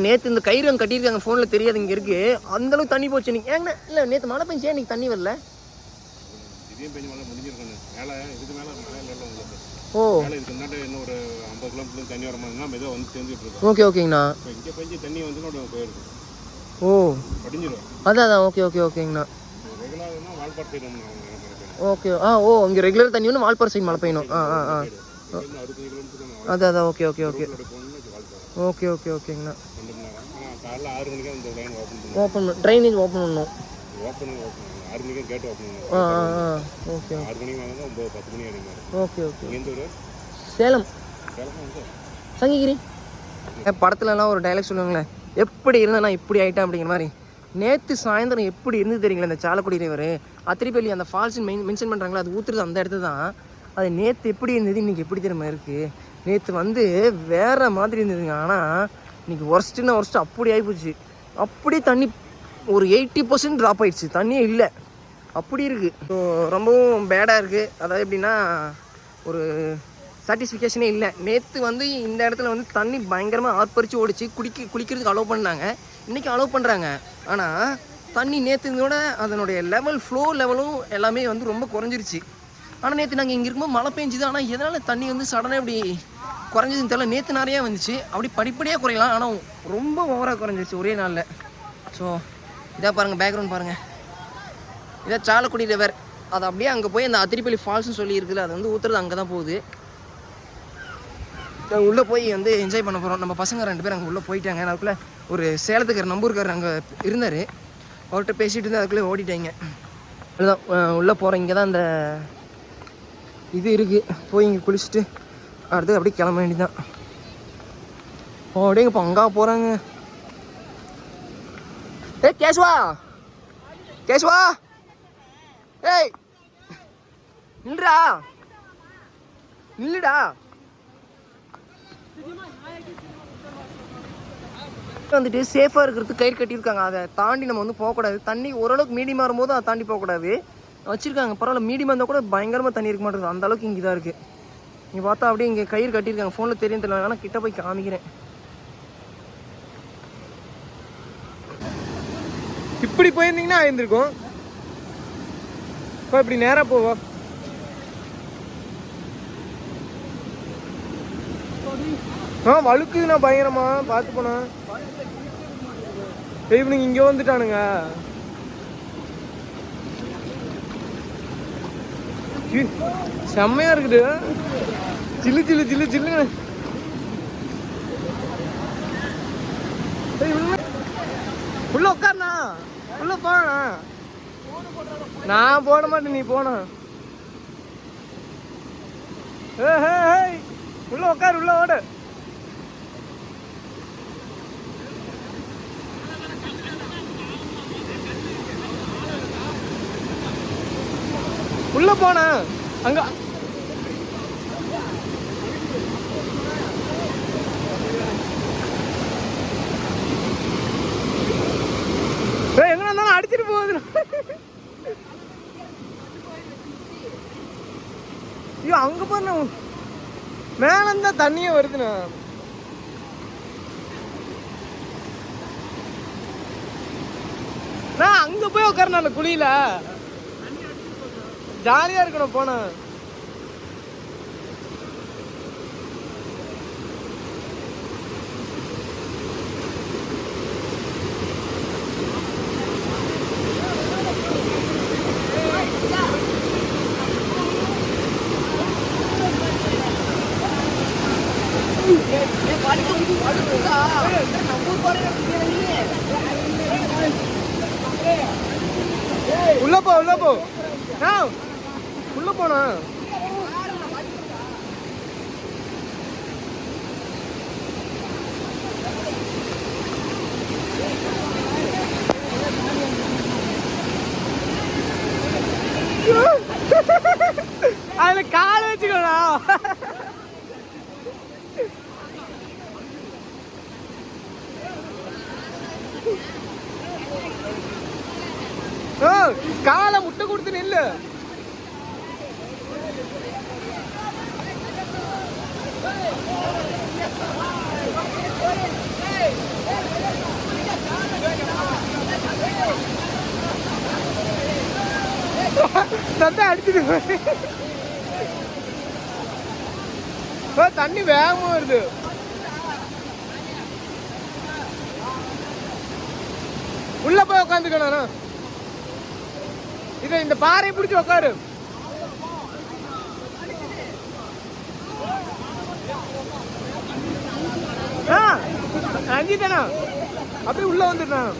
நேற்று இந்த கயிறு அங்கே கட்டியிருக்காங்க, ஃபோனில் தெரியாது இங்கே இருக்கு. அந்த அளவுக்கு தண்ணி போச்சு இன்னைக்கு. ஏங்க இல்லை நேற்று மழை பெஞ்சே இன்னைக்கு தண்ணி வரல. ஓ இன்னும் ஒரு 50 கிலோமீட்டர் தண்ணி வர மாதிரி மெதுவாக வந்து சேர்ந்துட்டு இருக்கோம். ஓகே ஓகேங்கண்ணா. இங்கே பெஞ்சு தண்ணி வந்து போயிருக்கு. ஓ படிஞ்சிடும். அதான் ஓகே ஓகே ஓகேங்கண்ணா. ரெகுலராக வால்பாறை சைடு ஓகே. ஓ இங்கே ரெகுலர் தண்ணி ஒன்று வால்பாறை சைடு மழை பெய்யணும். அதான் okay okay okay okay okay ஓகேங்கண்ணா. காலைல 6 மணிக்கு அந்த லைன் ஓப்பன் ட்ரைனேஜ் ஓப்பன் பண்ணணும். 6 மணிக்கு கேட் ஓப்பன் பண்ணணும். ஓகே 6 மணிக்கு வாங்க 10 மணி வரைக்கும். Okay okay. எந்த ஊர்? சேலம் சங்ககிரி. படத்துலலாம் ஒரு டைலாக் சொல்லுவாங்களேன், எப்படி இருந்தால் நான் இப்படி ஆகிட்டேன் அப்படிங்கிற மாதிரி. நேற்று சாயந்தரம் எப்படி இருந்து தெரியுங்களா இந்த சாலக்குடி ரிவர் அத்திரிப்பள்ளி அந்த ஃபால்ஸ் மென்ஷன் பண்ணுறாங்களா, அது ஊற்றுறது அந்த இடத்து தான். அது நேற்று எப்படி இருந்தது இன்றைக்கி எப்படி தெரியுமா இருக்குது. நேற்று வந்து வேறு மாதிரி இருந்ததுங்க. ஆனால் இன்றைக்கி ஒர்ஸ்ட்டுன்னா ஒர்ஸ்ட்டு அப்படி ஆகிப்போச்சு. அப்படி தண்ணி ஒரு 80% ட்ராப் ஆகிடுச்சு, தண்ணியே இல்லை அப்படி இருக்குது. ஸோ ரொம்பவும் பேடாக இருக்குது. அதாவது எப்படின்னா ஒரு சாட்டிஸ்ஃபிகேஷனே இல்லை. நேற்று வந்து இந்த இடத்துல வந்து தண்ணி பயங்கரமாக ஆர்ப்பரித்து ஓடிச்சு. குளிக்கிறதுக்கு அலோவ் பண்ணாங்க, இன்றைக்கி அலோவ் பண்ணுறாங்க. ஆனால் தண்ணி நேற்றுனோட அதனுடைய ஃப்ளோ லெவலும் எல்லாமே வந்து ரொம்ப குறைஞ்சிருச்சு. ஆனால் நேற்று நாங்கள் இங்கே இருக்கும்போது மழை பெஞ்சுது. ஆனால் எதனால் தண்ணி வந்து சடனாக இப்படி குறைஞ்சதுன்னு தெரியல. நேற்று நிறையா வந்துச்சு, அப்படி படிப்படியாக குறையலாம், ஆனால் ரொம்ப ஓவராக குறைஞ்சிருச்சு ஒரே நாளில். ஸோ இதாக பாருங்கள், பேக்ரவுண்ட் பாருங்கள், இதாக சாலக்குடி ரிவர். அது அப்படியே அங்கே போய் அந்த அத்திரிப்பள்ளி ஃபால்ஸ்னு சொல்லி இருக்குல்ல, அது வந்து ஊற்றுறது அங்கே தான் போகுது. நாங்கள் உள்ளே போய் வந்து என்ஜாய் பண்ண போகிறோம். நம்ம பசங்க 2 பேர் அங்கே உள்ளே போயிட்டாங்க. அதுக்குள்ளே ஒரு சேலத்துக்கார் நம்பூருக்கார் அங்கே இருந்தார், அவர்கிட்ட பேசிகிட்டு இருந்து அதுக்குள்ளே ஓடிட்டாங்க. அதுதான் உள்ளே போகிறோம். இங்கே தான் அந்த இது இருக்குது, போய் இங்கே குளிச்சுட்டு அடுத்து அப்படியே கிளம்ப வேண்டியதான். அப்படியே இப்போ அங்கே போகிறாங்க. கேஷ்வா கேஷ்வா ஏய் நில்லுடா நில்லுடா. வந்துட்டு சேஃபாக இருக்கிறதுக்கு கயிறு கட்டியிருக்காங்க, அதை தாண்டி நம்ம வந்து போகக்கூடாது. தண்ணி ஓரளவுக்கு மீடியமாக வரும்போது அதை தாண்டி போகக்கூடாது வச்சுருக்காங்க. பரவாயில்ல, மீடியமாக இருந்தால் கூட பயங்கரமாக தண்ணி இருக்க மாட்டேங்குது, அந்த அளவுக்கு இங்கே தான் இருக்குது. இங்கே பார்த்தா அப்படியே இங்கே கயிறு கட்டியிருக்காங்க, ஃபோனில் தெரியும் தெரியல, ஆனால் கிட்ட போய் காமிக்கிறேன். இப்படி போயிருந்தீங்கன்னா ஆயிருந்திருக்கும். இப்போ இப்படி நேராக போவோம். வழுக்குதுண்ணா பயங்கரமா, பார்த்து போனா. இவனுங்க இங்கே வந்துட்டானுங்க. செம்மையா இருக்குது, ஜில்லு ஜில்லு ஜில்லு ஜில்லுங்க. உள்ள உட்காருண்ணா, உள்ள போனா. நான் போட மாட்டேன், நீ போன. உள்ள உட்காரு, உள்ள ஓடு. உள்ள போன அங்க எங்க இருந்தாலும் அடிச்சிட்டு போகுது. ஐயோ அங்க பாருண்ணா, மேல இருந்தா தண்ணியே வருதுண்ணா. நான் அங்க போய் உட்காரண்ணா அந்த குழியில, ஜாலியா இருக்கணும் போன. உள்ள போ, உள்ள போ, உள்ள போனா. அதுல கால வச்சுக்கணும். காலை முட்டை கொடுத்து நில்லு. சத்தம் அடிச்சுட்டு தண்ணி வேகமா வருது. உள்ள போய் உட்காந்துக்கணும். இதை இந்த பாறையை பிடிச்சி உட்காரு. அஞ்சிட்டேனா அப்படியே உள்ள வந்துட்டான்.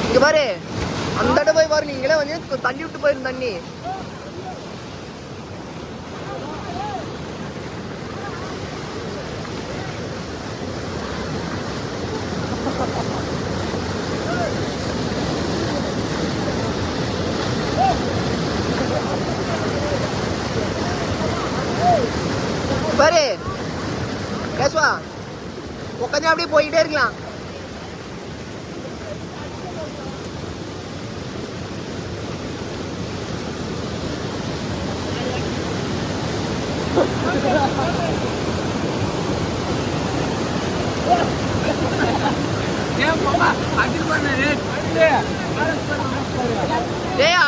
இங்க பாரு, அந்த இடம் போய் பாரு. நீங்களே வந்து தண்ணி விட்டு போயிரு. தண்ணி பாரு. கேசுவா உட்காந்து அப்படியே போயிட்டே இருக்கலாம்.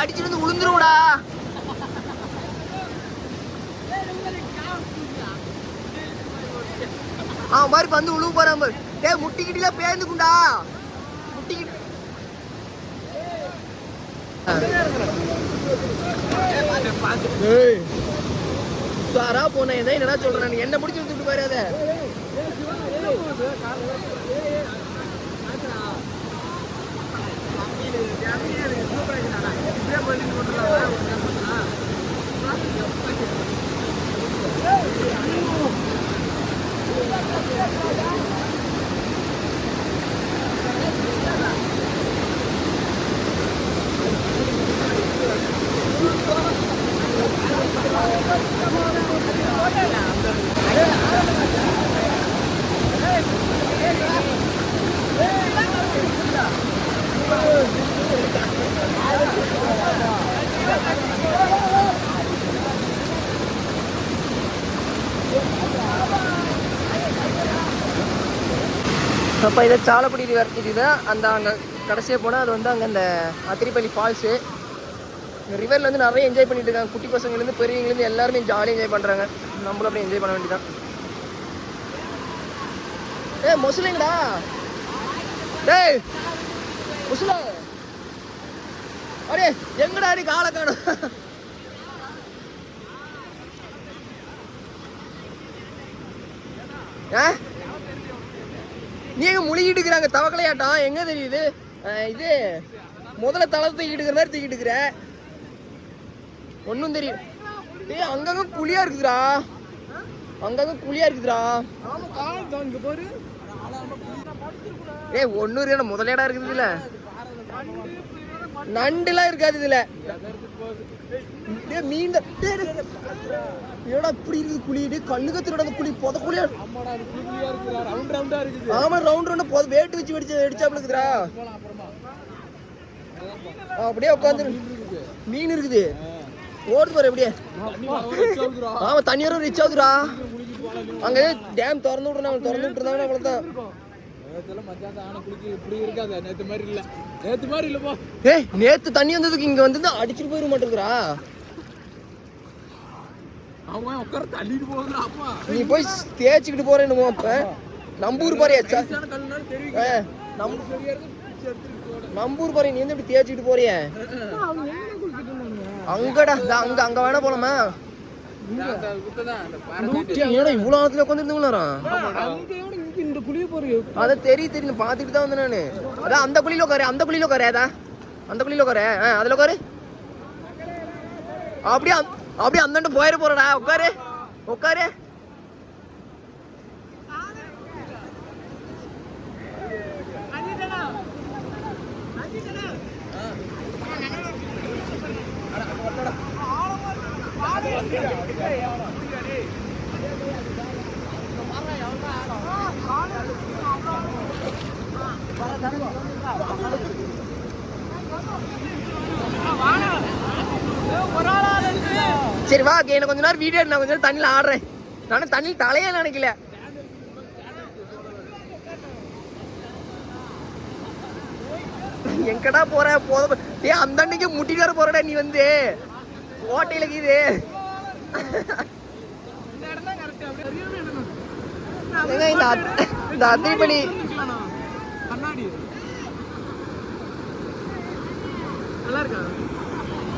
அடிச்சுட்டு வந்து உளுந்துருடா. மாதிரி வந்து உழுவு போறாம. முட்டிக்கிட்டா பேர்ந்துக்குண்டா. முட்டிக்கிட்டு சாரா போன என்னடா சொல்றேன். என்ன பிடிச்சி வந்துட்டு பாரு. அத அப்போ இதை சாலக்குடி ரிவர் இதுதான். அந்த அங்கே கடைசியாக போனால் அது வந்து அங்கே அந்த அத்திரிப்பள்ளி ஃபால்ஸு. ரிவரில் வந்து நிறைய என்ஜாய் பண்ணிட்டு இருக்காங்க. குட்டி பசங்கள்லேருந்து பெரியவங்கலேருந்து எல்லாருமே ஜாலியாக என்ஜாய் பண்ணுறாங்க. நம்மளும் அப்படியே என்ஜாய் பண்ண வேண்டியதான். மொசுலைங்கடா. டேய் முசுல அடே எங்கடா நீ காலை காணும். நீ எங்க முழுகிட்டு இருக்கிறாங்க தவக்கலையாட்டம். எங்க தெரியுது இது முதல்ல தலை தூக்கிட்டு இருக்கிற மாதிரி தூக்கிட்டு இருக்கிற. ஒன்னும் தெரியும். ஏய் அங்கங்க குழியா இருக்குதுடா. அங்கங்க குழியா இருக்குதுடா. ஏய் ஒன்னூறு இடம் முதலேடா இருக்குது. இதுல நண்டுலாம் இருக்காது. இதுல மீன் ஏடா இப்படி இருக்குது குழி. கண்ணு கத்திரோட குழி பொத குழியா. ஆமா ரவுண்ட் ரவுண்டா பொத வேட்டு வச்சு வெடிச்சாப்புல இருக்குதுடா. அப்படியே உட்காந்து மீன் இருக்குது. ஓடுது பாரு எப்படியே. ஆமா தண்ணி வரும் ரிச் ஆகுதுடா. அங்க டேம் திறந்து விட்டுறாங்க. திறந்து விட்டுருந்தாங்கன்னா அவ்வளவுதான். நேத்து தண்ணி வந்ததுக்கு இங்க வந்து அடிச்சுட்டு போயிட மாட்டேங்குறா. நீ போய் தேய்ச்சிக்கிட்டு போறேன்னு அப்ப நம்பூர் பாரு. நம்பூர் பாரு. நீ வந்து இப்படி தேய்ச்சிக்கிட்டு போறிய அங்கடா. அங்க அங்க வேணா போலாமா? இவ்வளவு ஆத்துல உட்காந்துருந்தீங்களா? அத தெரியும் பாத்துட்டு தான் வந்து நானு. அதான் அந்த குழியில உட்காரு. அந்த குழியில உட்காரு. அதான் அந்த குழியில உட்காரு. அதுல உட்காரு. அப்படியே அப்படியே அந்தாண்ட போயிட போறடா. உட்காரு உட்காரு. சரி வா, எனக்கு கொஞ்ச நேரம் வீடியோ. நான் கொஞ்ச நேரம் தண்ணியில் ஆடுறேன். நானும் தண்ணியில் தலையே நினைக்கல. எங்கடா போற போத ஏன் அந்த அன்னைக்கு முட்டிட்டு வர போறடா நீ வந்து ஓட்டையில கீது இந்த அத்திரிப்பள்ளி கண்ணாடி நல்லா இருக்கா?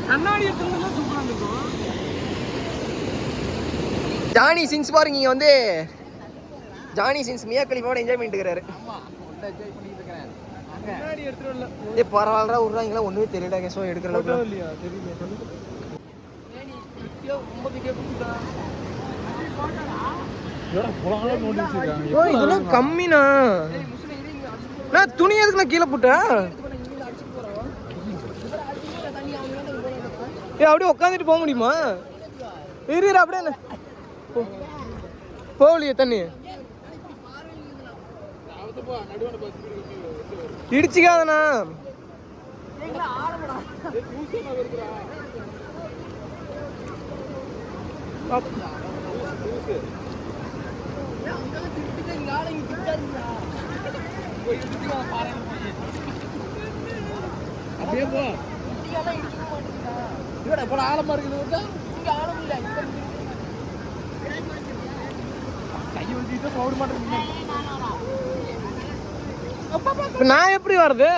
கண்ணாடி எடுத்துருந்தா சூப்பரா இருக்கும். ஜானி சின்ஸ் பாருங்க இங்க வந்து ஜானி சின்ஸ் மியா கலிஃபாவோட என்ஜாய் பண்ணிட்டு இருக்காரு. கண்ணாடி எடுத்துட்டு வரல. ஏ பரவாயில்லடா விடுறாங்களா ஒண்ணுமே தெரியல ஸோ எடுக்கிற அளவுக்கு இல்லையா தெரியல. இதெல்லாம் கம்மிண்ணா. நான் துணி எதுக்கு நான் கீழே போட்டேன்? ஏ அப்படியே உட்காந்துட்டு போக முடியுமா? இரு அப்படியே போகலையே தண்ணி இடிச்சுக்காதண்ணா. அப்படியே போ. போல ஆழமா இருக்குது. கை வச்சுட்டு போட மாட்டேன். நான் எப்படி வருது?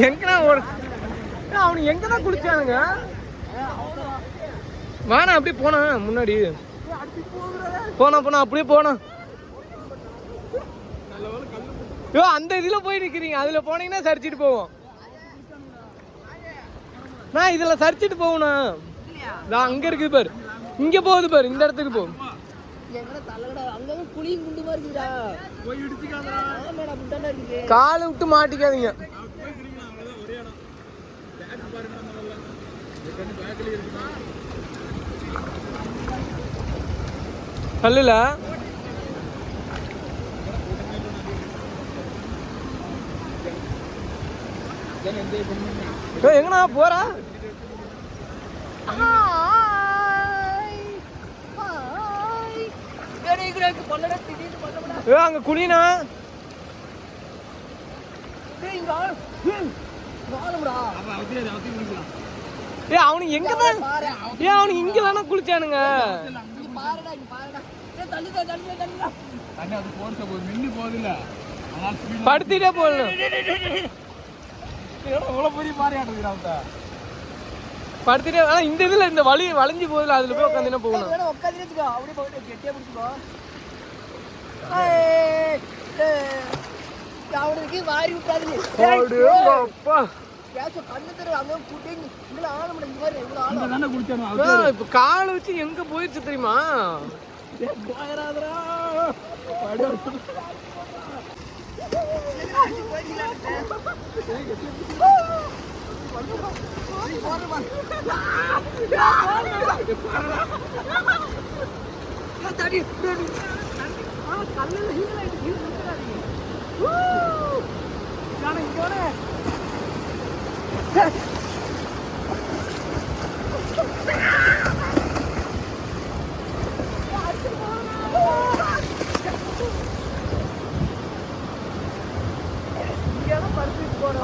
எங்கடா அவனு எங்கதான் குளிச்சானுங்க? வானா அப்படியே போனா முன்னாடி போனா அப்படியே போனா. ஐயோ அந்த இதுல போய் நிக்கிறீங்க, அதுல போனீங்கன்னா சரிச்சிட்டு போவோம். நான் இதுல சரிச்சிட்டு போகணா. அங்க இருக்குது பாரு, இங்க போகுது பாரு, இந்த இடத்துக்கு போ. காலை விட்டு மாட்டிக்காதீங்க. கல்லுல எங்கண்ணா போறா? அங்க குளினா அவனுக்கு எங்கதான் அவனுக்கு இங்க தானே குளிச்சானுங்க. படுத்திட்டே போடணும். படுத்துட்டே இந்த இதுல இந்த வழி வளைஞ்சு போகுதுல அதுல போய் உட்காந்து போகணும். இப்ப காலை வச்சு எங்க போயிடுச்சு தெரியுமா?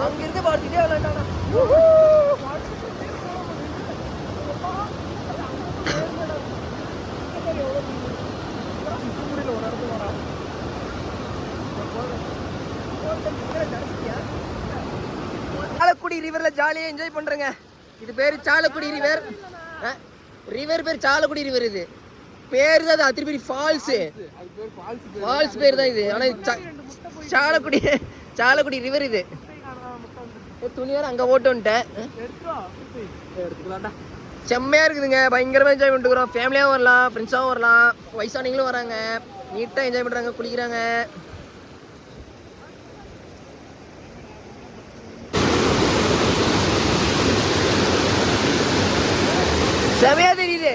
அங்கிருந்து பார்த்துட்டே விளையாண்டானா. சாலக்குடி ரிவர்ல ஜாலியா என்ஜாய் பண்றேங்க. இது பேரு சாலக்குடி ரிவர். ரிவர் பேர் சாலக்குடி ரிவர். இது பேரு தான் அத்திரிப்பள்ளி ஃபால்ஸ். ஃபால்ஸ் பேர் தான் இது. ஆனா சாலக்குடி ரிவர் இது. துணி வேற அங்க ஓட்டு வந்துட்டேன். செம்மையா இருக்குதுங்க. பயங்கரமா என்ஜாய் பண்ணிட்டு இருக்கிறோம். ஃபேமிலியாவும் வரலாம், ஃப்ரெண்ட்ஸாகவும் வரலாம், வயசானவங்களும் வராங்க. நீட்டா என்ஜாய் பண்றாங்க, குளிக்கிறாங்க. செமையா தெரியுது.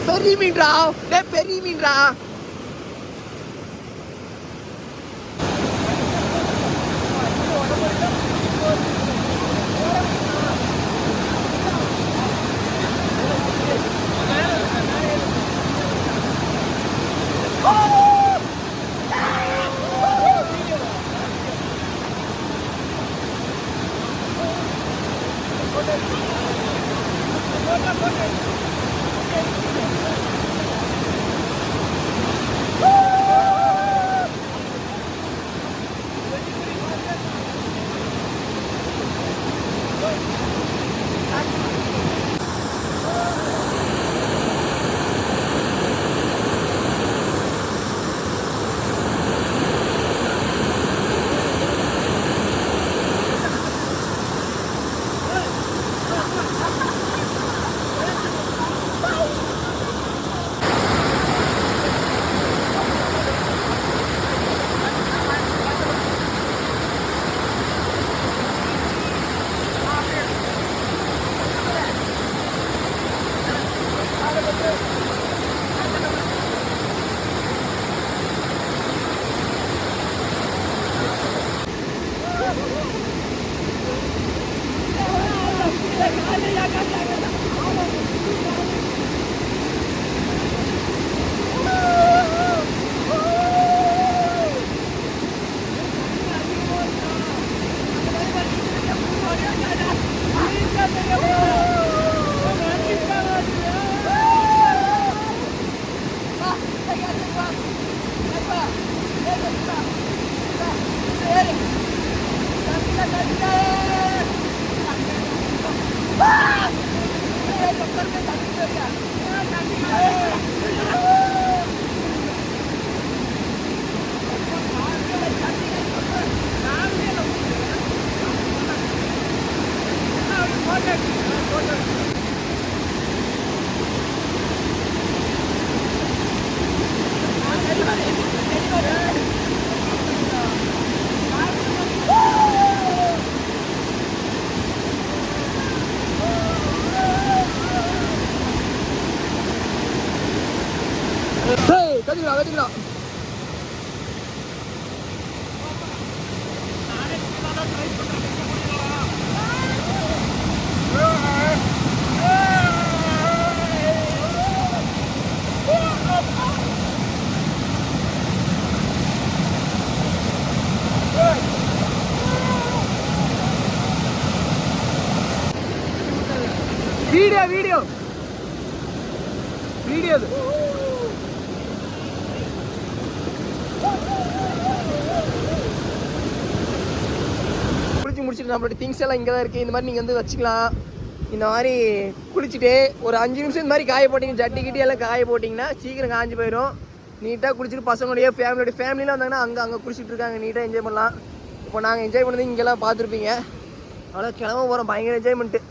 பெரிய மீன்டா, பெரிய மீன்டா. கத்திக்கலாம் கத்திக்கலாம். வீடியோ வீடியோ வீடியோ குளிச்சு முடிச்சுட்டு நம்மளோட திங்ஸ் எல்லாம் இங்கே தான் இருக்குது. இந்த மாதிரி நீங்கள் வந்து வச்சுக்கலாம். இந்த மாதிரி குளிச்சுட்டு ஒரு 5 நிமிஷம் இந்த மாதிரி காய போட்டிங்க, ஜட்டி கிட்டி எல்லாம் காய போட்டிங்கன்னா சீக்கிரம் காஞ்சி போயிடும். நீட்டாக குளிச்சுட்டு பசங்களுடைய ஃபேமிலியில் வந்தாங்கன்னா அங்கே குளிச்சுட்டு இருக்காங்க. நீட்டாக என்ஜாய் பண்ணலாம். இப்போ நாங்கள் என்ஜாய் பண்ணது இங்கெல்லாம் பார்த்துருப்பீங்க. அவ்வளோ கிளம்ப போகிறோம். பயங்கர என்ஜாய்மெண்ட்டு.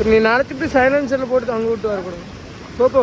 நீ நடத்திட்டு சைலன்சரில் போட்டு அங்கே விட்டு வரக்கூடாது. போப்போ